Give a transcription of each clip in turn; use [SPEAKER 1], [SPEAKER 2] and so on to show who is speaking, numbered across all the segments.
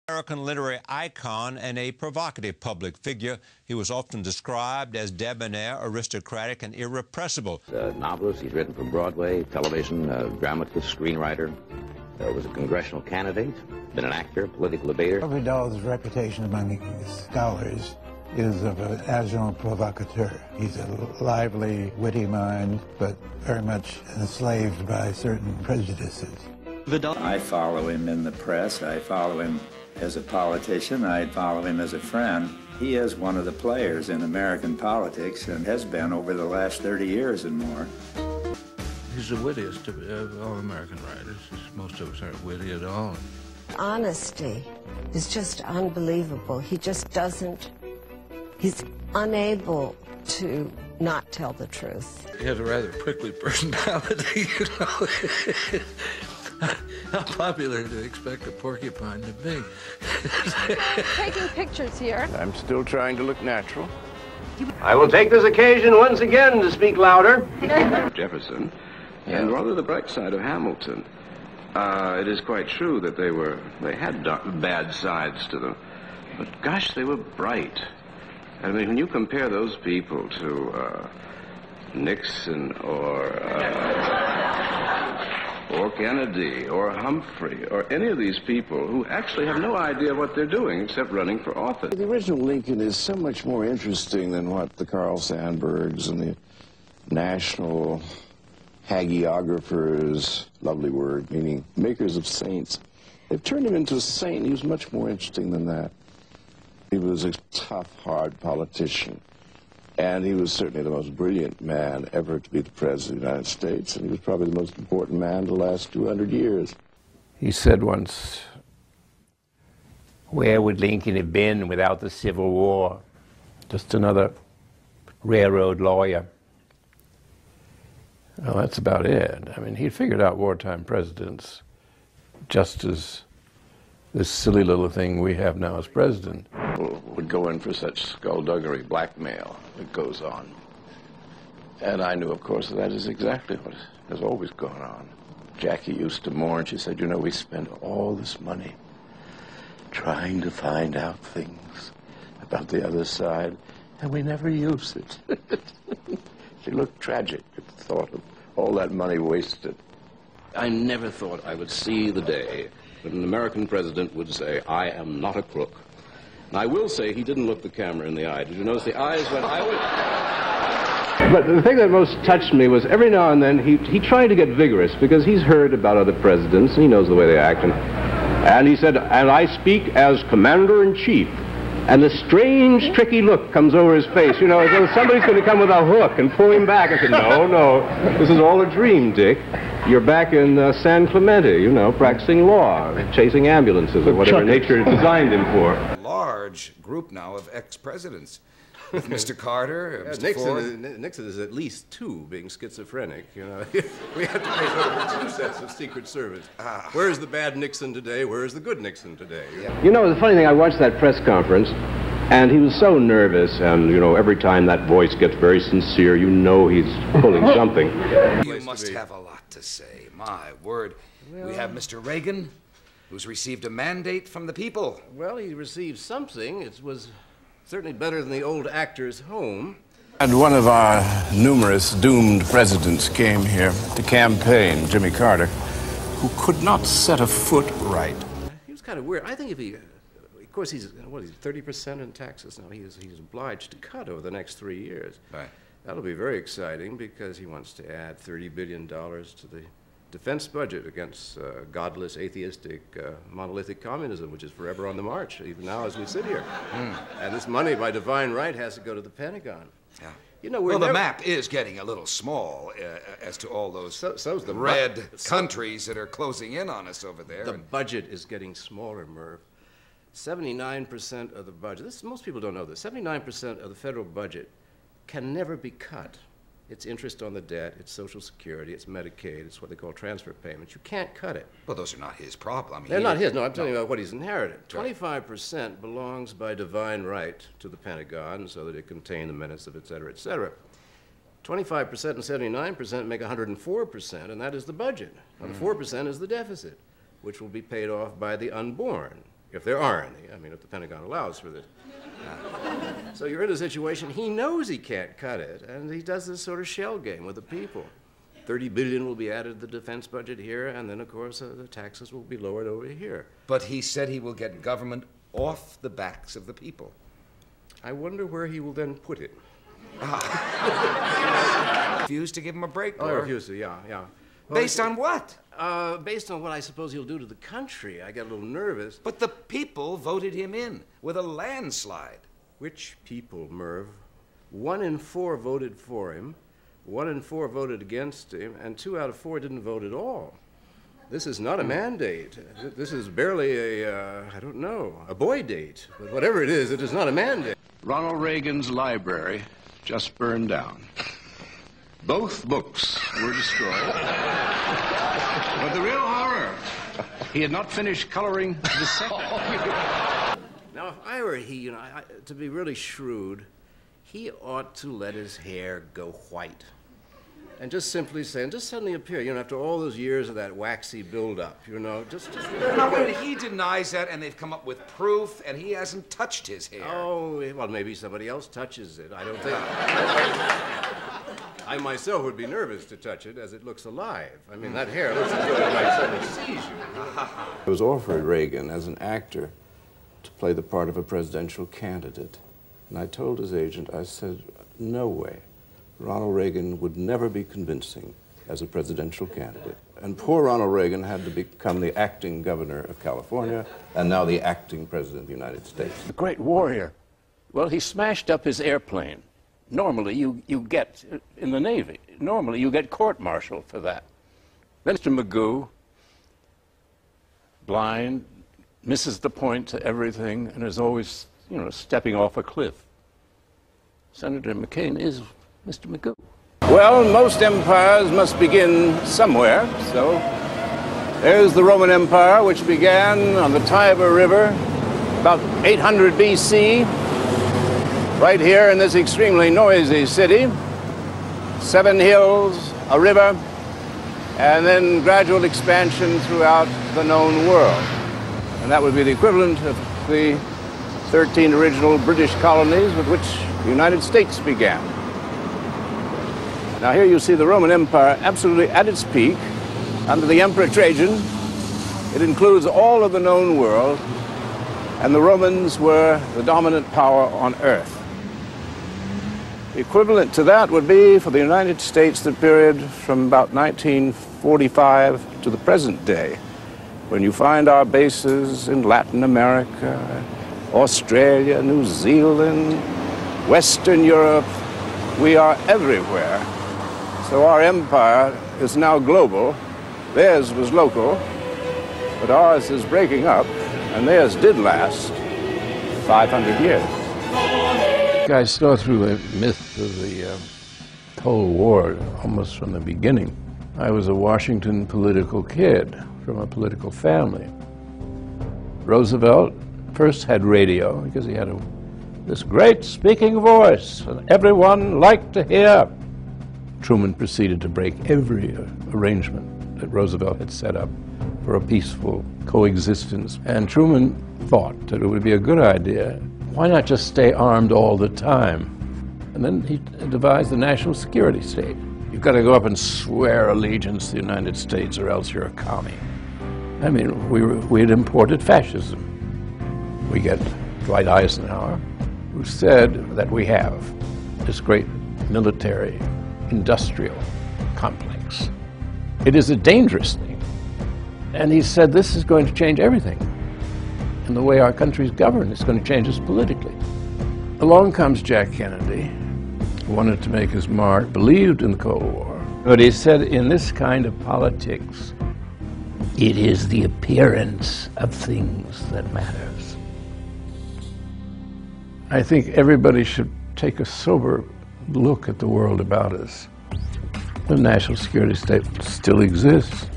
[SPEAKER 1] American literary icon and a provocative public figure. He was often described as debonair, aristocratic, and irrepressible.
[SPEAKER 2] A novelist, he's written for Broadway, television, dramatist, screenwriter, was a congressional candidate, been an actor, political debater.
[SPEAKER 3] Gore Vidal's reputation among scholars is of an agile provocateur. He's a lively, witty mind, but very much enslaved by certain prejudices.
[SPEAKER 4] Vidal. I follow him in the press. I follow him as a politician. I follow him as a friend. He is one of the players in American politics and has been over the last 30 years and more.
[SPEAKER 5] He's the wittiest of all American writers. Most of us aren't witty at all.
[SPEAKER 6] Honesty is just unbelievable. He just doesn't, he's unable to not tell the truth.
[SPEAKER 5] He has a rather prickly personality, you know. How popular do you expect a porcupine to be?
[SPEAKER 7] Taking pictures here.
[SPEAKER 8] I'm still trying to look natural.
[SPEAKER 9] I will take this occasion once again to speak louder.
[SPEAKER 8] Jefferson, and rather the bright side of Hamilton. It is quite true that they had bad sides to them, but gosh, they were bright. I mean, when you compare those people to Nixon or Kennedy or Humphrey or any of these people who actually have no idea what they're doing except running for office.
[SPEAKER 10] The original Lincoln is so much more interesting than what the Carl Sandburgs and the national hagiographers, lovely word, meaning makers of saints, they've turned him into a saint. He was much more interesting than that. He was a tough, hard politician. And he was certainly the most brilliant man ever to be the President of the United States, and he was probably the most important man the last 200 years.
[SPEAKER 11] He said once, "Where would Lincoln have been without the Civil War? Just another railroad lawyer." Well, that's about it. I mean, he figured out wartime presidents just as this silly little thing we have now as president.
[SPEAKER 10] Would go in for such skullduggery, blackmail that goes on. And I knew, of course, that is exactly what has always gone on. Jackie used to mourn. She said, "You know, we spend all this money trying to find out things about the other side, and we never use it." She looked tragic at the thought of all that money wasted.
[SPEAKER 2] I never thought I would see the day when an American president would say, "I am not a crook." And I will say he didn't look the camera in the eye. Did you notice the eyes went,
[SPEAKER 9] But the thing that most touched me was every now and then he tried to get vigorous because he's heard about other presidents and he knows the way they act. And he said, "And I speak as commander-in-chief." And the strange, tricky look comes over his face, you know, as though somebody's going to come with a hook and pull him back. I said, no, this is all a dream, Dick. You're back in San Clemente, you know, practicing law, chasing ambulances or whatever nature designed him for.
[SPEAKER 12] A large group now of ex-presidents. With Mr. Carter, Mr. Ford.
[SPEAKER 8] Nixon is at least two being schizophrenic, you know. We have to pay over 2 sets of Secret Service. Where's the bad Nixon today? Where's the good Nixon today?
[SPEAKER 9] You know, the funny thing, I watched that press conference, and he was so nervous, and, you know, every time that voice gets very sincere, you know he's pulling something.
[SPEAKER 12] You must have a lot to say. My word. Well, we have Mr. Reagan, who's received a mandate from the people.
[SPEAKER 8] Well, he received something. It was certainly better than the old actor's home.
[SPEAKER 10] And one of our numerous doomed presidents came here to campaign, Jimmy Carter, who could not set a foot right.
[SPEAKER 8] He was kind of weird. I think if he, of course, he's 30% in taxes now. He's obliged to cut over the next 3 years.
[SPEAKER 12] Right.
[SPEAKER 8] That'll be very exciting because he wants to add $30 billion to the defense budget against godless, atheistic, monolithic communism, which is forever on the march, even now as we sit here. And this money, by divine right, has to go to the Pentagon.
[SPEAKER 12] Yeah.
[SPEAKER 8] You know,
[SPEAKER 12] well, the map is getting a little small as to all those
[SPEAKER 8] so's the
[SPEAKER 12] red countries that are closing in on us over there.
[SPEAKER 8] The budget is getting smaller, Merv. 79% of the budget, most people don't know this, 79% of the federal budget can never be cut. It's interest on the debt, it's Social Security, it's Medicaid, it's what they call transfer payments. You can't cut it.
[SPEAKER 12] Well, those are not his problem. I mean,
[SPEAKER 8] they're not his. No, I'm telling you about what he's inherited. 25% belongs by divine right to the Pentagon so that it contain the minutes of et cetera, et cetera. 25% and 79% make 104%, and that is the budget. Now, the 4% is the deficit, which will be paid off by the unborn
[SPEAKER 11] if there are any. I mean, if the Pentagon allows for this. So you're in a situation, he knows he can't cut it, and he does this sort of shell game with the people. $30 billion will be added to the defense budget here, and then, of course, the taxes will be lowered over here.
[SPEAKER 12] But he said he will get government off the backs of the people.
[SPEAKER 11] I wonder where he will then put it.
[SPEAKER 12] Refuse to give him a break,
[SPEAKER 11] Oh, I
[SPEAKER 12] Gore.
[SPEAKER 11] refuse to, yeah. Well,
[SPEAKER 12] Based on what?
[SPEAKER 11] Based on what I suppose he'll do to the country. I get a little nervous.
[SPEAKER 12] But the people voted him in with a landslide.
[SPEAKER 11] Which people, Merv? 1 in 4 voted for him, 1 in 4 voted against him, and 2 out of 4 didn't vote at all. This is not a mandate. This is barely I don't know, a boy date. But whatever it is not a mandate.
[SPEAKER 10] Ronald Reagan's library just burned down. Both books were destroyed. But the real horror, he had not finished coloring the second.
[SPEAKER 11] Now, if I were he, to be really shrewd, he ought to let his hair go white. And just simply say, and just suddenly appear, after all those years of that waxy buildup, just...
[SPEAKER 12] Now, wait, he denies that, and they've come up with proof, and he hasn't touched his hair.
[SPEAKER 11] Oh, well, maybe somebody else touches it. I don't think... I myself would be nervous to touch it, as it looks alive. I mean, that hair looks as though it might suddenly seize you.
[SPEAKER 9] I was offered Reagan as an actor to play the part of a presidential candidate. And I told his agent, I said, no way. Ronald Reagan would never be convincing as a presidential candidate. And poor Ronald Reagan had to become the acting governor of California and now the acting president of the United States.
[SPEAKER 11] A great warrior. Well, he smashed up his airplane. Normally, you get, in the Navy, normally you get court-martialed for that. Then Mr. Magoo, blind, misses the point to everything and is always, stepping off a cliff. Senator McCain is Mr. Magoo. Well, most empires must begin somewhere, so there's the Roman Empire, which began on the Tiber River about 800 BC, right here in this extremely noisy city. 7 hills, a river, and then gradual expansion throughout the known world. And that would be the equivalent of the 13 original British colonies with which the United States began. Now here you see the Roman Empire absolutely at its peak under the Emperor Trajan. It includes all of the known world, and the Romans were the dominant power on earth. The equivalent to that would be, for the United States, the period from about 1945 to the present day, when you find our bases in Latin America, Australia, New Zealand, Western Europe. We are everywhere. So our empire is now global. Theirs was local, but ours is breaking up, and theirs did last 500 years. I saw through the myth of the Cold War almost from the beginning. I was a Washington political kid from a political family. Roosevelt first had radio because he had this great speaking voice, and everyone liked to hear. Truman proceeded to break every arrangement that Roosevelt had set up for a peaceful coexistence. And Truman thought that it would be a good idea. Why not just stay armed all the time? And then he devised the national security state. You've got to go up and swear allegiance to the United States or else you're a commie. I mean, we had imported fascism. We get Dwight Eisenhower, who said that we have this great military industrial complex. It is a dangerous thing. And he said this is going to change everything. And the way our country is governed is going to change us politically. Along comes Jack Kennedy, who wanted to make his mark, believed in the Cold War. But he said, in this kind of politics, it is the appearance of things that matters. I think everybody should take a sober look at the world about us. The national security state still exists,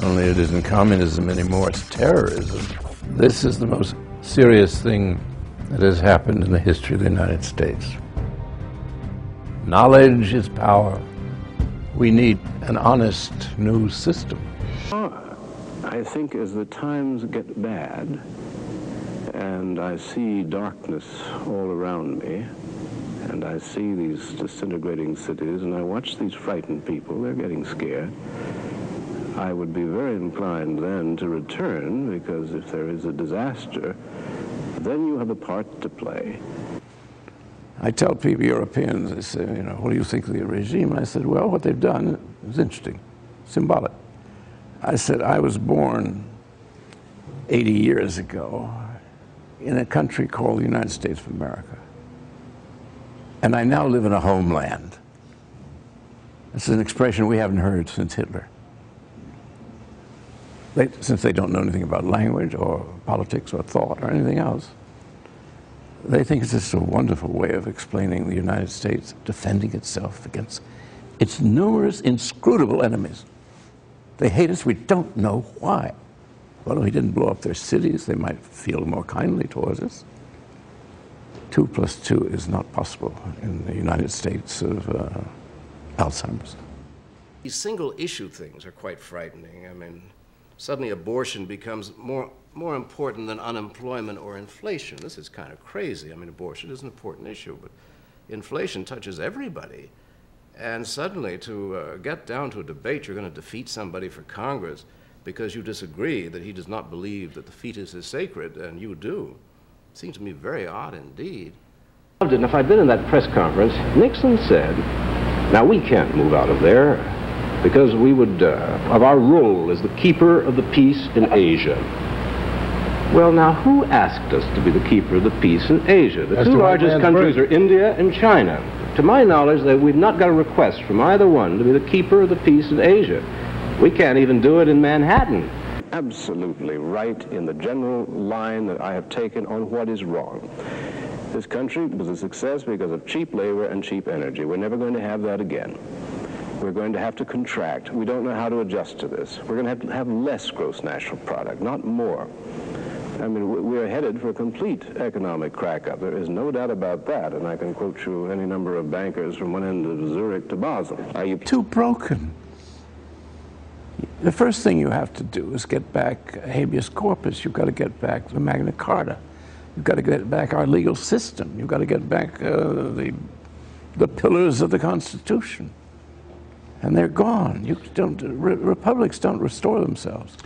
[SPEAKER 11] only it isn't communism anymore, it's terrorism. This is the most serious thing that has happened in the history of the United States. Knowledge is power. We need an honest new system. I think as the times get bad,
[SPEAKER 9] and I see darkness all around me, and I see these disintegrating cities, and I watch these frightened people. They're getting scared. I would be very inclined then to return, because if there is a disaster, then you have a part to play.
[SPEAKER 11] I tell people, Europeans, they say, you know, what do you think of the regime? And I said, well, what they've done is interesting, symbolic. I said, I was born 80 years ago in a country called the United States of America. And I now live in a homeland. This is an expression we haven't heard since Hitler. Since they don't know anything about language or politics or thought or anything else. They think it's just a wonderful way of explaining the United States defending itself against its numerous inscrutable enemies. They hate us, we don't know why. Well, if we didn't blow up their cities, they might feel more kindly towards us. 2 + 2 is not possible in the United States of Alzheimer's.
[SPEAKER 2] These single issue things are quite frightening. I mean, suddenly abortion becomes more important than unemployment or inflation. This is kind of crazy. I mean, abortion is an important issue, but inflation touches everybody. And suddenly to get down to a debate, you're going to defeat somebody for Congress because you disagree that he does not believe that the fetus is sacred, and you do. It seems to me very odd indeed.
[SPEAKER 9] And if I'd been in that press conference, Nixon said, now we can't move out of there because we would, of our role as the keeper of the peace in Asia. Well, now, who asked us to be the keeper of the peace in Asia? The two largest countries are India and China. To my knowledge, we've not got a request from either one to be the keeper of the peace in Asia. We can't even do it in Manhattan. Absolutely right in the general line that I have taken on what is wrong. This country was a success because of cheap labor and cheap energy. We're never going to have that again. We're going to have to contract. We don't know how to adjust to this. We're going to have less gross national product, not more. I mean, we're headed for a complete economic crack-up. There is no doubt about that, and I can quote you any number of bankers from one end of Zurich to Basel. Are you
[SPEAKER 11] too broken? The first thing you have to do is get back habeas corpus. You've got to get back the Magna Carta. You've got to get back our legal system. You've got to get back the pillars of the Constitution. And they're gone. Republics don't restore themselves.